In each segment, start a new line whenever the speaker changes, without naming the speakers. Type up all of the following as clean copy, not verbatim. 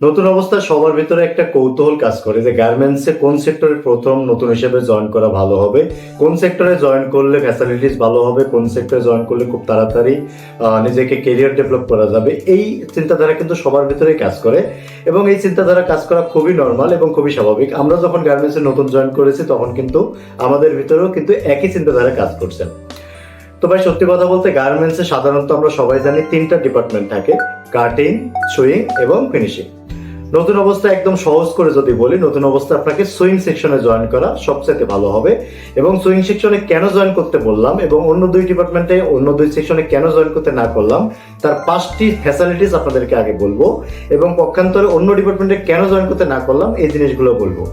নতুন অবস্থায় সবার ভিতরে একটা কৌতূহল কাজ করে যে গার্মেন্টসে কোন সেক্টরে প্রথম নতুন হিসেবে জয়েন করা ভালো হবে, কোন সেক্টরে জয়েন করলে ফ্যাসিলিটিস ভালো হবে, কোন সেক্টরে জয়েন করলে খুব তাড়াতাড়ি নিজেকে কেরিয়ার ডেভেলপ করা যাবে। এই চিন্তাধারা কিন্তু সবার ভিতরেই কাজ করে এবং এই চিন্তাধারা কাজ করা খুবই নর্মাল এবং খুবই স্বাভাবিক। আমরা যখন গার্মেন্টসে নতুন জয়েন করেছি তখন কিন্তু আমাদের ভিতরেও কিন্তু একই চিন্তাধারা কাজ করছে। তো ভাই সত্যি কথা বলতে গার্মেন্টসে সাধারণত আমরা সবাই জানি তিনটা ডিপার্টমেন্ট থাকে: কাটিং, সুইং এবং ফিনিশিং। নতুন অবস্থায় একদম সহজ করে যদি বলি, নতুন অবস্থায় আপনাকে সুইং সেকশনে জয়েন করা সবচেয়ে ভালো হবে। এবং সুইং সেকশনে কেন জয়েন করতে বললাম এবং অন্য দুই ডিপার্টমেন্টে অন্য দুই সেকশনে কেন জয়েন করতে না করলাম তার 5টি ফ্যাসিলিটিস আপনাদেরকে আগে বলবো, এবং পক্ষান্তরে অন্য ডিপার্টমেন্টে কেন জয়েন করতে না করলাম এই জিনিসগুলো বলবো।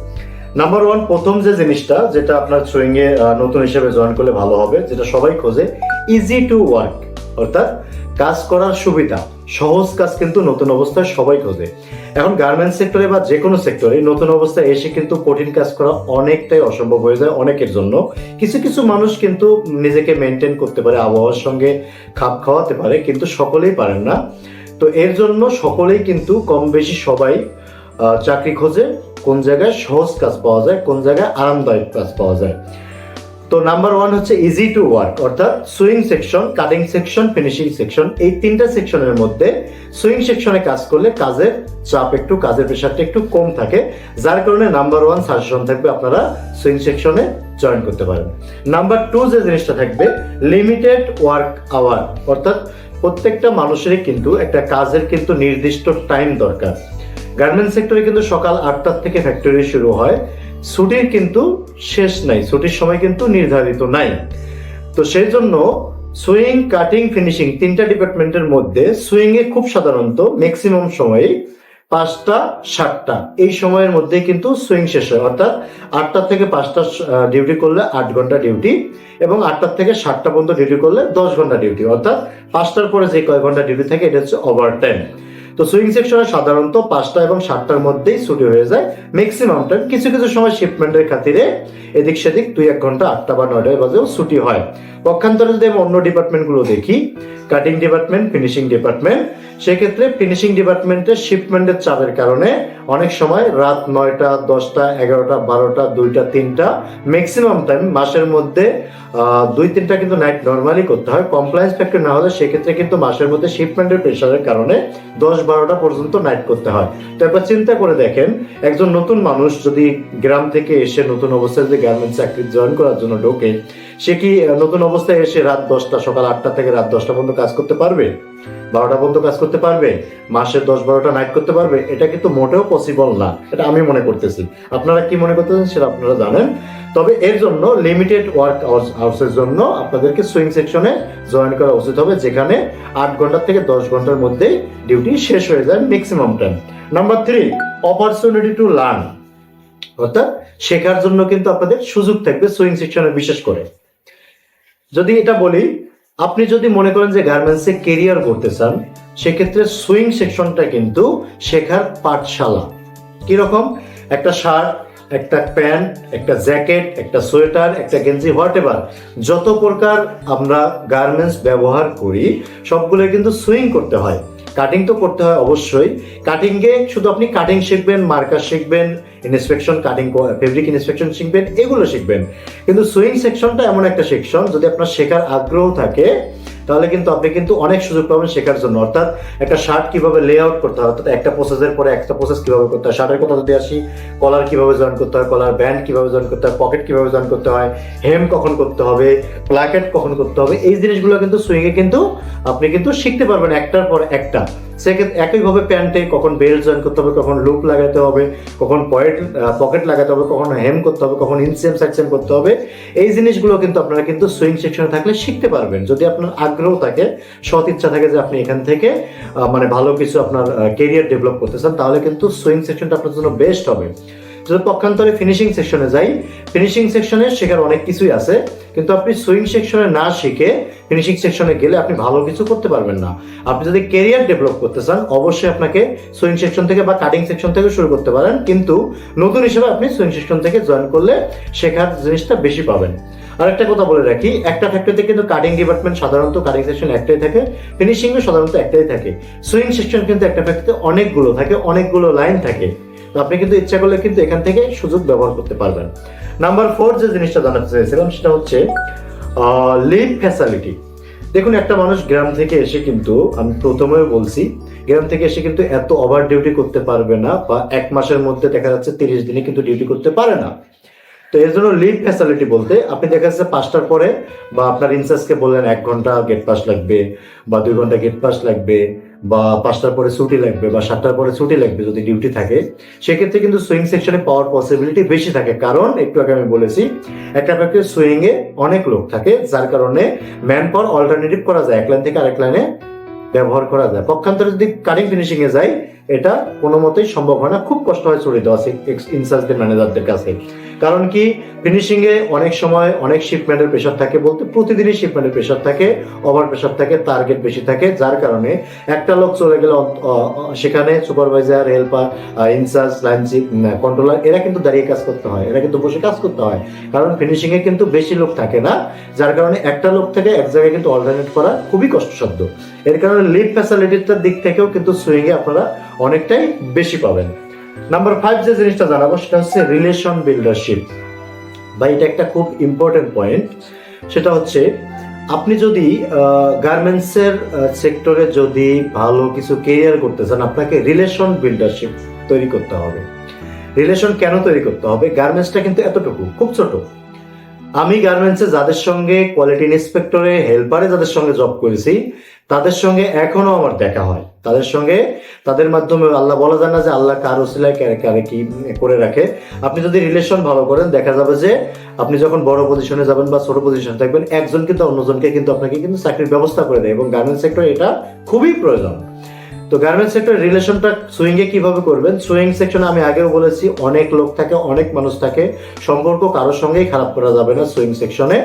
নাম্বার 1, প্রথম যে জিনিসটা যেটা আপনার সুইং এ নতুন হিসেবে জয়েন করলে ভালো হবে, যেটা সবাই খোঁজে, ইজি টু ওয়ার্ক, অর্থাৎ কাজ করার সুবিধা, সহজ কাজ কিন্তু নতুন অবস্থায় সবাই খোঁজে। এখন গার্মেন্টস সেক্টরে বা যে কোনো সেক্টরে নতুন অবস্থায় এসে কিন্তু কঠিন কাজ করা অনেকটাই অসম্ভব হয়ে যায় অনেকের জন্য। কিছু কিছু মানুষ কিন্তু নিজেকে মেনটেন করতে পারে, আবহাওয়ার সঙ্গে খাপ খাওয়াতে পারে, কিন্তু সকলেই পারেন না। তো এর জন্য সকলেই কিন্তু কম বেশি সবাই চাকরি খোঁজে কোন জায়গায় সহজ কাজ পাওয়া যায়, কোন জায়গায় আরামদায়ক কাজ পাওয়া যায়। তো নাম্বার 1 হচ্ছে ইজি টু ওয়ার্ক, অর্থাৎ swing section, cutting section, finishing section. এই তিনটা সেকশনের মধ্যে সুইং সেকশনে কাজ করলে কাজের চাপ একটু, কাজের প্রেশারটা একটু কম থাকে, যার কারণে নাম্বার 1 সাজেশন থাকবে আপনারা সুইং সেকশনে জয়েন করতে পারেন। নাম্বার 2 যে জিনিসটা থাকবে, লিমিটেড ওয়ার্ক আওয়ার, অর্থাৎ প্রত্যেকটা মানুষেরই কিন্তু একটা কাজের কিন্তু নির্দিষ্ট টাইম দরকার। গার্মেন্টস সেক্টরে কিন্তু সকাল 8টা থেকে ফ্যাক্টরি শুরু হয়, ছুটির কিন্তু শেষ নাই, ছুটির সময় কিন্তু নির্ধারিত নাই। তো সেই জন্য সুইং, কাটিং, ফিনিশিং তিনটা ডিপার্টমেন্টের মধ্যে সুইং এ খুব সাধারণত ম্যাক্সিমাম সময় 5টা 7টা এই সময়ের মধ্যে কিন্তু সুইং শেষ হয়, অর্থাৎ 8টা থেকে 5টা ডিউটি করলে 8 ঘন্টা ডিউটি, এবং 8টা থেকে 7টা পর্যন্ত ডিউটি করলে 10 ঘন্টা ডিউটি, অর্থাৎ 5টার পরে যে কয় ঘন্টা ডিউটি থাকে এটা হচ্ছে ওভার টাইম। তো সুইং সেকশনে সাধারণত 5টা এবং 7টার মধ্যেই ছুটি হয়ে যায় ম্যাক্সিমাম টাইম। কিছু কিছু সময় শিপমেন্টের খাতিরে এদিক সেদিক 2-1 ঘন্টা 8টা বা 9টার বাজেও ছুটি হয়। পক্ষান্তরে যদি আমি অন্য ডিপার্টমেন্টগুলো দেখি, কাটিং ডিপার্টমেন্ট, ফিনিশিং ডিপার্টমেন্ট, সেক্ষেত্রে ফিনিশিং ডিপার্টমেন্টের শিপমেন্টের চাপের কারণে অনেক সময় রাত 9টা, 10টা, 11টা, 12টা, 2টা, 3টা, ম্যাক্সিমাম টাইম মাসের মধ্যে 2-3টা কিন্তু নাইট নর্মালি করতে হয়। কমপ্লায়েন্স ফ্যাক্টর না হলে সেক্ষেত্রে কিন্তু মাসের মধ্যে শিপমেন্টের প্রেশারের কারণে 10-12টা পর্যন্ত নাইট করতে হয়। তো একবার চিন্তা করে দেখেন, একজন নতুন মানুষ যদি গ্রাম থেকে এসে নতুন অবস্থায় যদি গার্মেন্টস চাকরি জয়েন করার জন্য ঢোকে, সে কি নতুন অবস্থায় এসে রাত 10টা, সকাল 8টা থেকে রাত 10টা পর্যন্ত কাজ করতে পারবে? 12টা পর্যন্ত কাজ করতে পারবে? মাসে 10-12টা নাইট করতে পারবে? এটা কিন্তু মোটেও পসিবল না, এটা আমি মনে করতেছি। আপনারা কি মনে করতেছেন সেটা আপনারা জানেন। তবে এর জন্য লিমিটেড ওয়ার্ক আওয়ার্সের জন্য আপনাদেরকে সুইং সেকশনে জয়েন করা উচিত হবে, যেখানে 8 ঘন্টা থেকে 10 ঘন্টার মধ্যেই ডিউটি শেষ হয়ে যায় maximum time. Number 3, opportunity to learn, অর্থাৎ শেখার জন্য কিন্তু আপনাদের সুযোগ থাকবে সুইং সেকশনে। বিশেষ করে যদি এটা বলি, আপনি যদি মনে করেন যে গার্মেন্টসে কেরিয়ার করতে চান, সেক্ষেত্রে সুইং সেকশনটা কিন্তু শেখার পাঠশালা। কিরকম? একটা শার্ট, একটা প্যান্ট, একটা জ্যাকেট, একটা সোয়েটার, একটা গেঞ্জি, হোয়াট এভার, যত প্রকার আমরা গার্মেন্টস ব্যবহার করি সবগুলো কিন্তু সুইং করতে হয়। কাটিং তো করতে হয় অবশ্যই। কাটিংয়ে শুধু আপনি কাটিং শিখবেন, মার্কার শিখবেন, ইন্সপেকশন, কাটিং ফেব্রিক ইন্সপেকশন শিখবেন, এগুলো শিখবেন। কিন্তু সুইং সেকশনটা এমন একটা সেকশন, যদি আপনার শেখার আগ্রহ থাকে তাহলে কিন্তু আপনি কিন্তু অনেক সুযোগ পাবেন শেখার জন্য। অর্থাৎ একটা শার্ট কিভাবে লে আউট করতে হয়, অর্থাৎ একটা প্রসেসের পরে একটা প্রসেস কিভাবে করতে হয়, শার্টের কথা যদি আসি, কলার কিভাবে জয়েন করতে হয়, কলার ব্যান্ড কিভাবে জয়েন করতে হয়, পকেট কিভাবে জয়েন করতে হয়, হেম কখন করতে হবে, প্লাকেট কখন করতে হবে, এই জিনিসগুলো কিন্তু সুইংয়ে কিন্তু আপনি কিন্তু শিখতে পারবেন একটার পর একটা। সেক্ষেত্রে একইভাবে প্যান্টে কখন বেল্ট জয়েন করতে হবে, কখন লুপ লাগাতে হবে, কখন পকেট লাগাতে হবে, কখন হেম করতে হবে, কখন ইনসেম সেকশন করতে হবে, এই জিনিসগুলো কিন্তু আপনারা কিন্তু সুইং সেকশনে থাকলে শিখতে পারবেন। যদি আপনার আগ্রহ থাকে, সৎ ইচ্ছা থাকে যে আপনি এখান থেকে মানে ভালো কিছু আপনার কেরিয়ার ডেভেলপ করতে চান, তাহলে কিন্তু সুইং সেকশনটা আপনার জন্য বেস্ট হবে। যদি পক্ষান্তরে ফিনিশিং সেকশনে যাই, ফিনিশিং সেকশনে শেখার অনেক কিছুই আছে, কিন্তু আপনি সুইং সেকশনে না শিখে ফিনিশিং সেকশনে গেলে আপনি ভালো কিছু করতে পারবেন না। আপনি যদি কেরিয়ার ডেভেলপ করতে চান, অবশ্যই আপনাকে সুইং সেকশন থেকে বা কাটিং সেকশন থেকে শুরু করতে পারেন, কিন্তু নতুন হিসেবে আপনি সুইং সেকশন থেকে জয়েন করলে শেখার জিনিসটা বেশি পাবেন। আর একটা কথা বলে রাখি, একটা ফ্যাক্টরিতে কিন্তু কাটিং ডিপার্টমেন্ট সাধারণত কাটিং সেকশন একটাই থাকে, ফিনিশিংও সাধারণত একটাই থাকে। সুইং সেকশন কিন্তু একটা ফ্যাক্টরিতে অনেকগুলো থাকে, অনেকগুলো লাইন থাকে। তো আপনি কিন্তু ইচ্ছা করলে কিন্তু এখান থেকে সুযোগ ব্যবহার করতে পারবেন। নাম্বার 4 যে জিনিসটা জানাতে চাইছিলাম সেটা হচ্ছে লিভ ফ্যাসিলিটি। দেখুন, একটা মানুষ গ্রাম থেকে এসে কিন্তু, আমি প্রথমেও বলছি, গ্রাম থেকে এসে কিন্তু এত ওভার ডিউটি করতে পারবে না, বা এক মাসের মধ্যে দেখা যাচ্ছে 30 দিনে কিন্তু ডিউটি করতে পারে না। তো এর জন্য লিভ ফ্যাসিলিটি বলতে আপনি দেখা যাচ্ছে 5টার পরে, বা আপনার ইনচার্জকে বললেন 1 ঘন্টা গেট পাস লাগবে, বা 2 ঘন্টা গেট পাস লাগবে, বা 5টার পরে ছুটি লাগবে, বা 7টার পরে ছুটি লাগবে যদি ডিউটি থাকে, সেক্ষেত্রে কিন্তু সুইং সেকশনে পাওয়ার পসিবিলিটি বেশি থাকে। কারণ একটু আগে আমি বলেছি, একটা ফ্যাক্টরি সুইং এ অনেক লোক থাকে, যার কারণে ম্যান পাওয়ার অল্টারনেটিভ করা যায়, এক লাইন থেকে আরেক লাইনে ব্যবহার করা যায়। পক্ষান্তরে যদি কাটিং ফিনিশিং এ যায়, এটা কোনো মতেই সম্ভব হয় না, খুব কষ্ট হয় ছড়িয়ে দেওয়া ইনচার্জদের, ম্যানেজারদের কাছে। কারণ কি, ফিনিশিং এ অনেক সময় অনেক শিপমেন্টের প্রেশার থাকে, বলতে প্রতিদিনই শিপমেন্টের প্রেশার থাকে, ওভার প্রেশার থাকে, টার্গেট বেশি থাকে, যার কারণে একটা লোক চলে গেলে সেখানে supervisor, helper, incharge, line chief, controller, এরা কিন্তু দাঁড়িয়ে কাজ করতে হয়, এরা কিন্তু বসে কাজ করতে হয়। কারণ ফিনিশিং এ কিন্তু বেশি লোক থাকে না, যার কারণে একটা লোক থেকে এক জায়গায় কিন্তু অল্টারনেট করা খুবই কষ্টসাধ্য। এর কারণে লিভ ফ্যাসিলিটির দিক থেকেও কিন্তু সুইং এ আপনারা অনেকটাই বেশি পাবেন। নাম্বার 5 যে জিনিসটা জানাবো সেটা হচ্ছে রিলেশন বিল্ডারশিপ। বা এটা একটা খুব ইম্পর্টেন্ট পয়েন্ট। সেটা হচ্ছে, আপনি যদি গার্মেন্টসের সেক্টরে যদি ভালো কিছু কেরিয়ার করতে চান, আপনাকে রিলেশন বিল্ডারশিপ তৈরি করতে হবে। রিলেশন কেন তৈরি করতে হবে? গার্মেন্টসটা কিন্তু এতটুকু, খুব ছোট। আমি গার্মেন্টসে যাদের সঙ্গে কোয়ালিটি ইন্সপেক্টরে, হেল্পারে যাদের সঙ্গে জব করেছি, তাদের সঙ্গে এখনো আমার দেখা হয়। তাদের সঙ্গে, তাদের মাধ্যমে, আল্লাহ বলা যায় না যে আল্লাহ কার ওসিলায় কারে কি করে রাখে। আপনি যদি রিলেশন ভালো করেন, দেখা যাবে যে আপনি যখন বড় পজিশনে যাবেন বা ছোট পজিশনে থাকবেন, একজন কিন্তু অন্যজনকে কিন্তু আপনাকে কিন্তু চাকরির ব্যবস্থা করে দেয়, এবং গার্মেন্টস সেক্টরে এটা খুবই প্রয়োজন। তো গার্মেন্টস সেক্টর রিলেশনটা সুইং এ কিভাবে করবেন? সুইং সেকশনে আমি আগেও বলেছি, অনেক লোক থাকে, অনেক মানুষ থাকে, সম্পর্ক কারোর সঙ্গেই খারাপ করা যাবে না সুইং সেকশনে,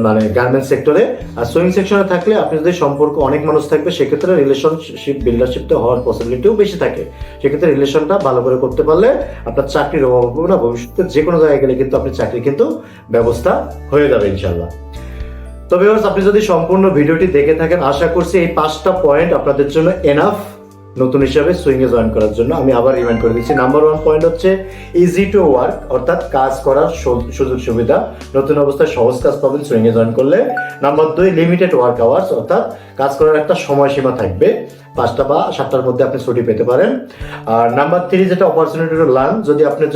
মানে গার্মেন্টস সেক্টরে। আর সুইং সেকশনে থাকলে আপনি যদি সম্পর্ক অনেক মানুষ থাকবে, সেক্ষেত্রে রিলেশনশিপ বিল্ডারশিপটা হওয়ার পসিবিলিটিও বেশি থাকে। সেক্ষেত্রে রিলেশনটা ভালো করে করতে পারলে আপনার চাকরির অভাব হবে না। ভবিষ্যতে যে কোনো জায়গায় গেলে কিন্তু আপনি চাকরি কিন্তু ব্যবস্থা হয়ে যাবে ইনশাল্লাহ। তবে আপনি যদি সম্পূর্ণ ভিডিওটি দেখে থাকেন, আশা করছি এই 5টা পয়েন্ট আপনাদের জন্য এনাফ নতুন হিসাবে সুইং এ জয়েন করার জন্য। আমি আবার রিমাইন্ড করে দিচ্ছি, নাম্বার 1 পয়েন্ট হচ্ছে ইজি টু ওয়ার্ক, অর্থাৎ কাজ করার সুযোগ সুবিধা, নতুন অবস্থায় সহজ কাজ পাবেন সুইং এ জয়েন করলে। নাম্বার 2, লিমিটেড ওয়ার্ক আওয়ার্স, অর্থাৎ কাজ করার একটা সময়সীমা থাকবে, 5টা বা 7টার মধ্যে আপনি ছুটি পেতে পারেন। আর নাম্বার 3 যেটা অপরচুনিটি টু লার্ন, যদি আপনি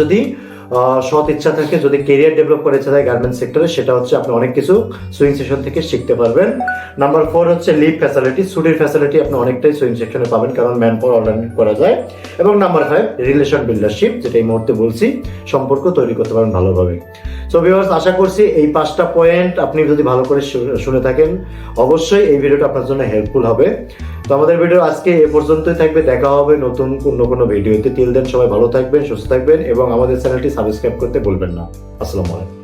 সৎ ইচ্ছা থাকে, যদি কেরিয়ার ডেভেলপ করার ইচ্ছা থাকে গার্মেন্টস সেক্টরে, সেটা হচ্ছে আপনি অনেক কিছু সুইং সেকশন থেকে শিখতে পারবেন। নাম্বার 4 হচ্ছে লিভ ফ্যাসিলিটি, ছুটির ফ্যাসিলিটি আপনি অনেকটাই সুইং সেকশনে পাবেন, কারণ ম্যান পাওয়ার অল্টারনেট করা যায়। এবং নাম্বার 5, রিলেশন বিল্ডারশিপ, যেটা এই মুহূর্তে বলছি, সম্পর্ক তৈরি করতে পারেন ভালোভাবে। সো ভিউয়ার্স, আশা করছি এই 5টা পয়েন্ট আপনি যদি ভালো করে শুনে থাকেন, অবশ্যই এই ভিডিওটা আপনার জন্য হেল্পফুল হবে। তো আমাদের ভিডিও আজকে এ পর্যন্তই থাকবে, দেখা হবে নতুন কোনো ভিডিওতে। টিল দেন সবাই ভালো থাকবেন, সুস্থ থাকবেন, এবং আমাদের চ্যানেলটি সাবস্ক্রাইব করতে ভুলবেন না। আসসালামু আলাইকুম।